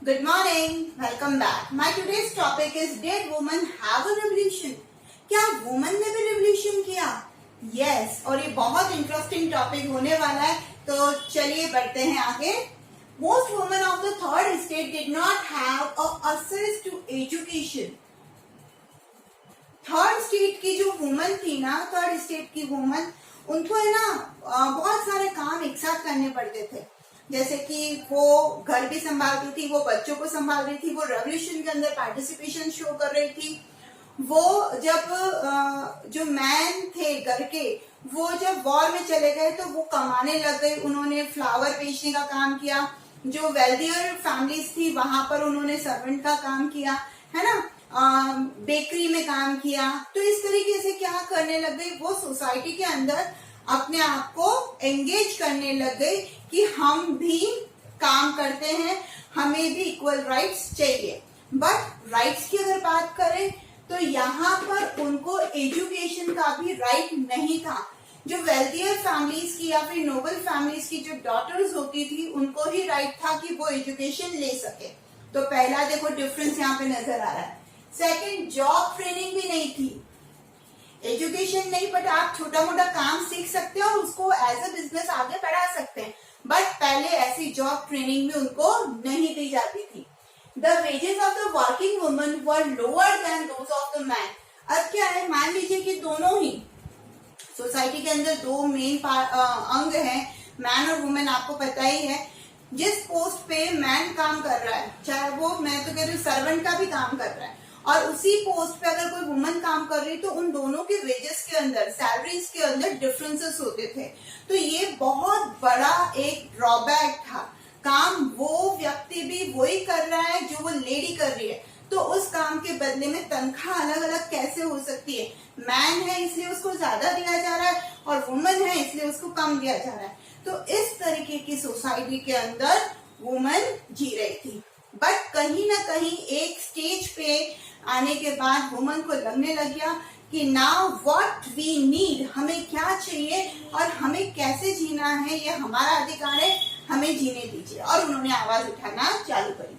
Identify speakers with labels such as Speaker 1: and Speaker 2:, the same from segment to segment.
Speaker 1: Good morning. Welcome back. My today's topic is Did women have a revolution? क्या woman ने भी revolution किया? Yes. और ये बहुत इंटरेस्टिंग टॉपिक होने वाला है, तो चलिए बढ़ते हैं आगे. Most women of the third estate did not have access to education. Third state की जो वुमन थी ना, थर्ड स्टेट की वुमन, उनको है ना बहुत सारे काम एक साथ करने पड़ते थे. जैसे कि वो घर भी संभालती थी, वो बच्चों को संभाल रही थी, वो रेवोल्यूशन के अंदर पार्टिसिपेशन शो कर रही थी. वो जब जो मैन थे घर के, वो जब वॉर में चले गए तो वो कमाने लग गए. उन्होंने फ्लावर बेचने का काम किया. जो वेल्दियर फैमिलीज थी वहां पर उन्होंने सर्वेंट का काम किया, है ना, बेकरी में काम किया. तो इस तरीके से क्या करने लग गई, वो सोसाइटी के अंदर अपने आप को एंगेज करने लग गई कि हम भी काम करते हैं, हमें भी इक्वल राइट्स चाहिए. बट राइट्स की अगर बात करें तो यहाँ पर उनको एजुकेशन का भी राइट नहीं था. जो वेल्थियर फैमिलीज की या फिर नोबल फैमिलीज की जो डॉटर्स होती थी, उनको ही राइट था कि वो एजुकेशन ले सके. तो पहला देखो डिफरेंस यहाँ पे नजर आ रहा है. सेकंड, जॉब ट्रेनिंग भी नहीं थी. एजुकेशन नहीं, बट आप छोटा मोटा काम सीख सकते हैं और उसको एज अ बिजनेस आगे बढ़ा सकते हैं. बट पहले ऐसी जॉब ट्रेनिंग भी उनको नहीं दी जाती थी. The wages of the working woman were lower than those of the man. अब क्या है, मान लीजिए कि दोनों ही सोसाइटी के अंदर दो मेन अंग हैं, मैन और वुमेन. आपको पता ही है, जिस पोस्ट पे मैन काम कर रहा है, चाहे वो, मैं तो कह रही हूँ, सर्वेंट का भी काम कर रहा है, और उसी पोस्ट पे अगर कोई वुमन काम कर रही तो उन दोनों के वेजेस के अंदर, सैलरीज के अंदर डिफरेंसेस होते थे. तो ये बहुत बड़ा एक ड्रॉबैक था. काम वो व्यक्ति भी वही कर रहा है जो वो लेडी कर रही है, तो उस काम के बदले में तनख्वाह अलग अलग कैसे हो सकती है. मैन है इसलिए उसको ज्यादा दिया जा रहा है और वुमन है इसलिए उसको कम दिया जा रहा है. तो इस तरीके की सोसाइटी के अंदर वुमन जी रही थी. बट कहीं ना कहीं एक स्टेज पे आने के बाद वुमन को लगने लग गया कि नाउ व्हाट वी नीड, हमें क्या चाहिए और हमें कैसे जीना है, ये हमारा अधिकार है, हमें जीने दीजिए. और उन्होंने आवाज उठाना चालू करी.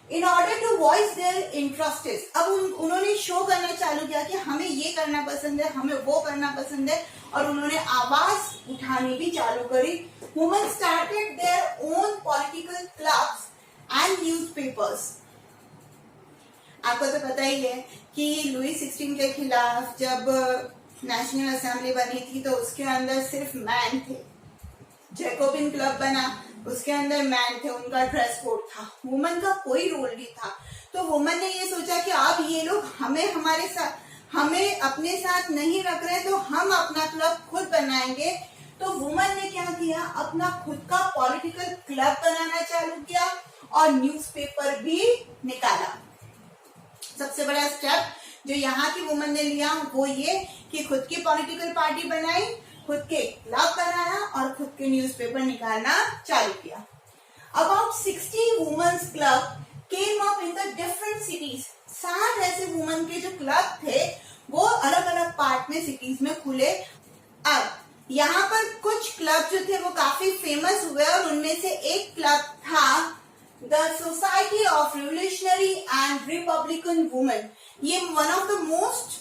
Speaker 1: In order to voice their interest, अब उन्होंने शो करना चालू किया कि हमें ये करना पसंद है, हमें वो करना पसंद है, और उन्होंने आवाज उठानी भी चालू करी. Women started their own political clubs and newspapers. आपको तो पता ही है कि लुई 16 के खिलाफ जब नेशनल असेंबली बनी थी तो उसके अंदर सिर्फ मैन थे. जैकोबिन क्लब बना, उसके अंदर मैन थे, उनका ड्रेस कोड था, वुमन का कोई रोल नहीं था. तो वुमन ने ये सोचा कि अब ये लोग हमें अपने साथ नहीं रख रहे, तो हम अपना क्लब खुद बनाएंगे. तो वुमन ने क्या किया, अपना खुद का पॉलिटिकल क्लब बनाना चालू किया और न्यूज़पेपर भी निकाला. सबसे बड़ा स्टेप जो यहाँ की वुमन ने लिया वो ये कि खुद की पॉलिटिकल पार्टी बनाई, खुद के क्लब बनाया और खुद के न्यूज़पेपर निकालना चालू किया. About 60 women's club came up in the different cities. 60 ऐसे वुमेन के जो क्लब थे वो अलग अलग पार्ट में सिटीज में खुले. अब यहाँ पर कुछ क्लब जो थे वो काफी फेमस हुए और उनमें से एक क्लब था the society of revolutionary and republican women. ये one of the most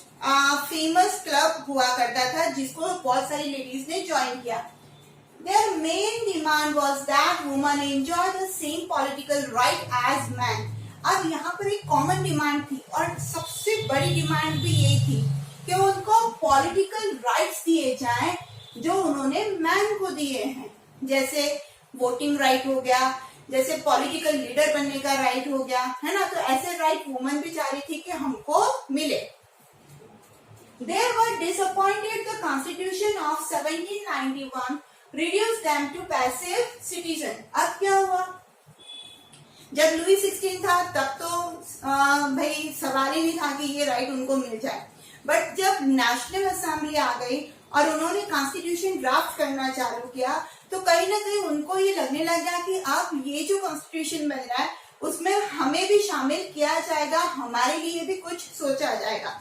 Speaker 1: famous club हुआ करता था जिसको बहुत सारी लेडीज ने ज्वाइन किया. Their main demand was that women enjoy the same political right as man. अब यहाँ पर एक कॉमन डिमांड थी और सबसे बड़ी डिमांड भी ये थी कि उनको पॉलिटिकल राइट्स दिए जाएं जो उन्होंने मैन को दिए हैं. जैसे वोटिंग राइट हो गया, जैसे पॉलिटिकल लीडर बनने का राइट हो गया, है ना. तो ऐसे राइट वुमन भी चाह रही थी कि हमको मिले. They were disappointed the Constitution of 1791 reduced them to passive citizen. अब क्या हुआ, जब लुई 16 था तब तो भाई सवाल ही नहीं था कि ये राइट उनको मिल जाए. बट जब नेशनल असेंबली आ गई और उन्होंने कॉन्स्टिट्यूशन ड्राफ्ट करना चालू किया तो कहीं ना कहीं उनको ये लगने लग गया कि अब ये जो कॉन्स्टिट्यूशन बन रहा है उसमें हमें भी शामिल किया जाएगा, हमारे लिए भी कुछ सोचा जाएगा.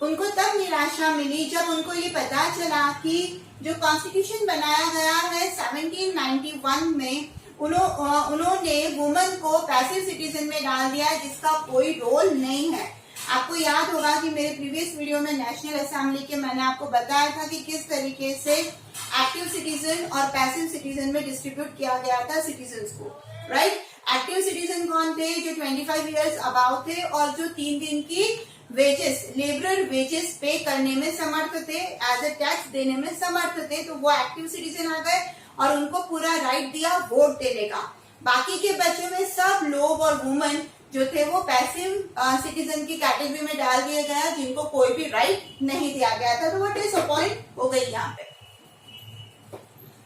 Speaker 1: उनको तब निराशा मिली जब उनको ये पता चला कि जो कॉन्स्टिट्यूशन बनाया गया है 1791 में उन्होंने वुमन को पैसिव सिटीजन में डाल दिया है जिसका कोई रोल नहीं है। आपको याद होगा कि मेरे प्रीवियस वीडियो में नेशनल असेंबली के मैंने आपको बताया था कि किस तरीके से एक्टिव सिटीजन और पैसिव सिटीजन में डिस्ट्रीब्यूट किया गया था सिटीजन्स को, राइट। एक्टिव सिटीजन कौन थे? जो 25 इयर्स अबाउ थे और जो 3 दिन की वेजेस, लेबरर वेजेस पे करने में समर्थ थे, एज ए टैक्स देने में समर्थ थे, तो वो एक्टिव सिटीजन आ गए और उनको पूरा राइट दिया वोट देने का। बाकी के बच्चों में सब लोग और वुमेन जो थे वो पैसिव सिटीजन की कैटेगरी में डाल दिया गया, जिनको कोई भी राइट नहीं दिया गया था, तो वो डिसअपॉइंट हो गई यहाँ पे।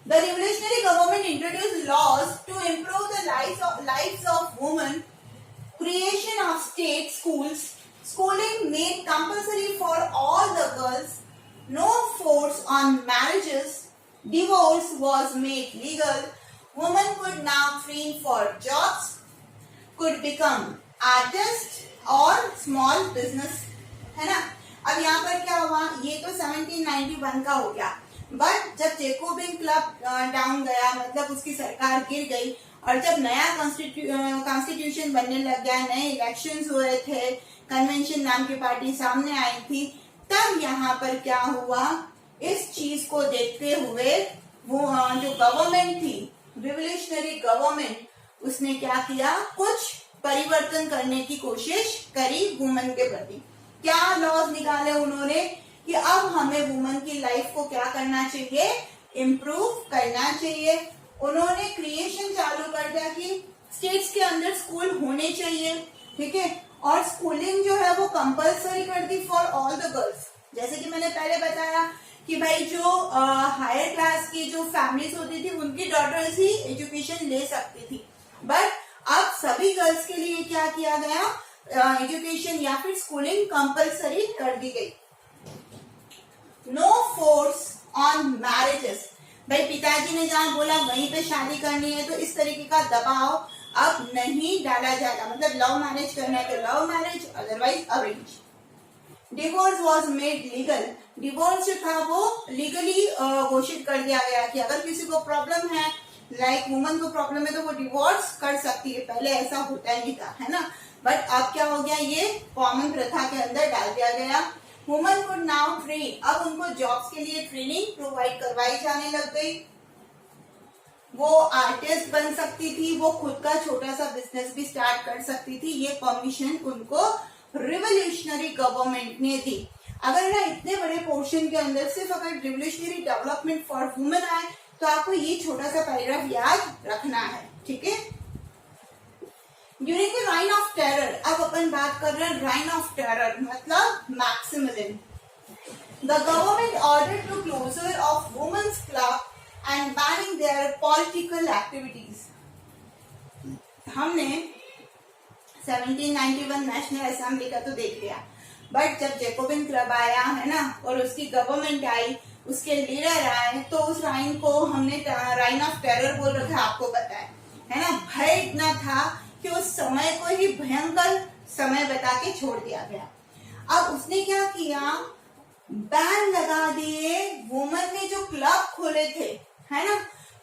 Speaker 1: The revolutionary government introduced laws to improve the lives of women, creation of state schools, schooling made compulsory for all the girls, no force on marriages, divorce was made legal, women could now train for jobs, could become artist और small business, है ना। अब यहाँ पर क्या हुआ, ये तो 1791 का हो गया, बट जब जेकोबिन क्लब डाउन गया, मतलब उसकी सरकार गिर गई, और जब नया कॉन्स्टिट्यूशन बनने लग गया, नए इलेक्शंस हुए थे, कन्वेंशन नाम की पार्टी सामने आई थी, तब यहाँ पर क्या हुआ, इस चीज को देखते हुए वो जो गवर्नमेंट थी, रिवोल्यूशनरी गवर्नमेंट, उसने क्या किया, कुछ परिवर्तन करने की कोशिश करी वुमेन के प्रति। क्या लॉज निकाले उन्होंने कि अब हमें वुमेन की लाइफ को क्या करना चाहिए, इम्प्रूव करना चाहिए। उन्होंने क्रिएशन चालू कर दिया कि स्टेट्स के अंदर स्कूल होने चाहिए, ठीक है, और स्कूलिंग जो है वो कंपलसरी कर दी फॉर ऑल द गर्ल्स। जैसे कि मैंने पहले बताया कि भाई जो हायर क्लास की जो फैमिलीज होती थी उनकी डॉटर्स ही एजुकेशन ले सकती थी, बट अब सभी गर्ल्स के लिए क्या किया गया, एजुकेशन या फिर स्कूलिंग कंपलसरी कर दी गई। नो फोर्स ऑन मैरिजेस, भाई पिताजी ने जहाँ बोला वहीं पे शादी करनी है, तो इस तरीके का दबाव अब नहीं डाला जाएगा, मतलब लव मैरिज करना है तो love marriage, otherwise arrange. Divorce was made legal, divorce जो था वो लीगली घोषित कर दिया गया कि अगर किसी को प्रॉब्लम है, लाइक वुमन को प्रॉब्लम है, तो वो डिवोर्स कर सकती है। पहले ऐसा होता ही था, है ना, बट अब क्या हो गया, ये कॉमन प्रथा के अंदर डाल दिया गया। वुमेन कुड नाउ ट्रेन, अब उनको जॉब्स के लिए ट्रेनिंग प्रोवाइड करवाई जाने लग गई। वो आर्टिस्ट बन सकती थी, वो खुद का छोटा सा बिजनेस भी स्टार्ट कर सकती थी, ये परमिशन उनको रिवोल्यूशनरी गवर्नमेंट ने दी। अगर ना इतने बड़े पोर्शन के अंदर सिर्फ अगर रिवोल्यूशनरी डेवलपमेंट फॉर वुमेन आए, तो आपको ये छोटा सा पैराग्राफ याद रखना है, ठीक है। During the Ryan of terror, अब अपन बात कर रहे हैं राइन ऑफ टेरर, मतलब maximalism. The government order to closure of women's club and banning their political activities. हमने 1791 नेशनल असेंबली का तो देख लिया, बट जब जेकोबिन क्लब आया, है ना, और उसकी गवर्नमेंट आई, उसके लीडर आए, तो उस राइन को हमने राइन ऑफ टेरर बोल रखा, आपको पता है ना। भय इतना था कि उस समय को ही भयंकर समय बता के छोड़ दिया गया। अब उसने क्या किया, बैन लगा दिए, वुमेन ने जो क्लब खोले थे, है ना,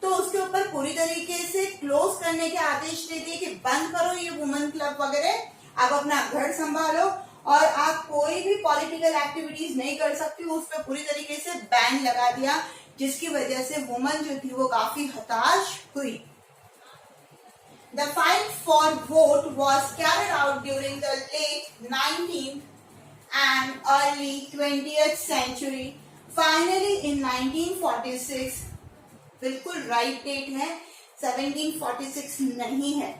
Speaker 1: तो उसके ऊपर पूरी तरीके से क्लोज करने के आदेश दे दिए कि बंद करो ये वुमेन क्लब वगैरह, आप अपना घर संभालो और आप कोई भी पॉलिटिकल एक्टिविटीज नहीं कर सकती, उस पर पूरी तरीके से बैन लगा दिया, जिसकी वजह से वुमेन जो थी वो काफी हताश हुई। The fight for vote was carried out during the late 19th and early 20th century. Finally, in 1946, बिल्कुल राइट डेट है, 1746 नहीं है,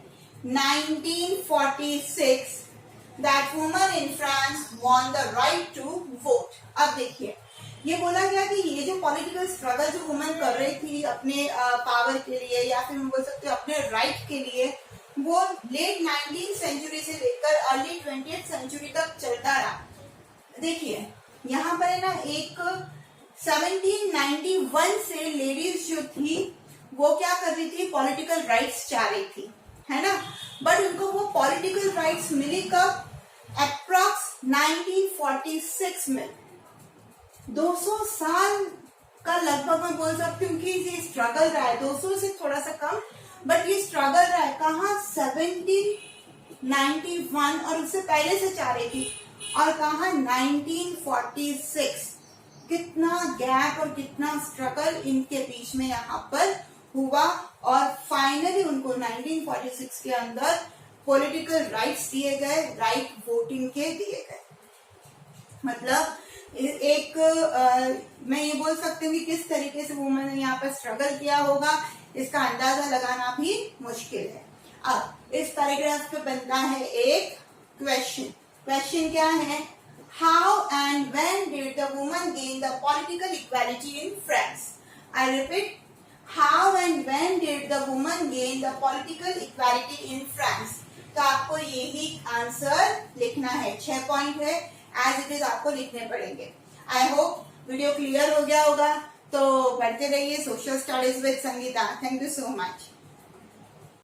Speaker 1: 1946, that women in France won the right to vote. अब देखिए, ये बोला गया कि ये जो पॉलिटिकल स्ट्रगल जो वुमेन कर रही थी अपने पावर के लिए, या फिर हम बोल सकते हैं अपने राइट के लिए, वो लेट 19th सेंचुरी से लेकर अर्ली 20th सेंचुरी तक चलता रहा। देखिए यहाँ पर है ना, एक 1791 से लेडीज जो थी वो क्या कर रही थी, पॉलिटिकल राइट्स चाह रही थी, है ना, बट उनको वो पॉलिटिकल राइट्स मिली कब, अप्रॉक्स 1946 में। 200 साल का लगभग मैं बोल सकती हूँ कि ये स्ट्रगल रहा है, 200 से थोड़ा सा कम, बट ये स्ट्रगल रहा है कहाँ 1791 और उससे पहले से चाह रही थी, और कहाँ 1946। कितना गैप और कितना स्ट्रगल इनके बीच में यहाँ पर हुआ, और फाइनली उनको 1946 के अंदर पॉलिटिकल राइट्स दिए गए, राइट वोटिंग के दिए गए। मतलब एक मैं ये बोल सकती हूँ कि किस तरीके से वुमेन ने यहाँ पर स्ट्रगल किया होगा, इसका अंदाजा लगाना भी मुश्किल है। अब इस पैराग्राफ पे बनता है एक क्वेश्चन। क्वेश्चन क्या है? How and when did the woman gain the political equality in France? I repeat, how and when did the woman gain the political equality in France? तो आपको यही आंसर लिखना है, 6 पॉइंट है, एज इट इज आपको लिखने पड़ेंगे। I hope video clear हो गया होगा। तो पढ़ते रहिए social studies with Sangeeta. Thank you so much.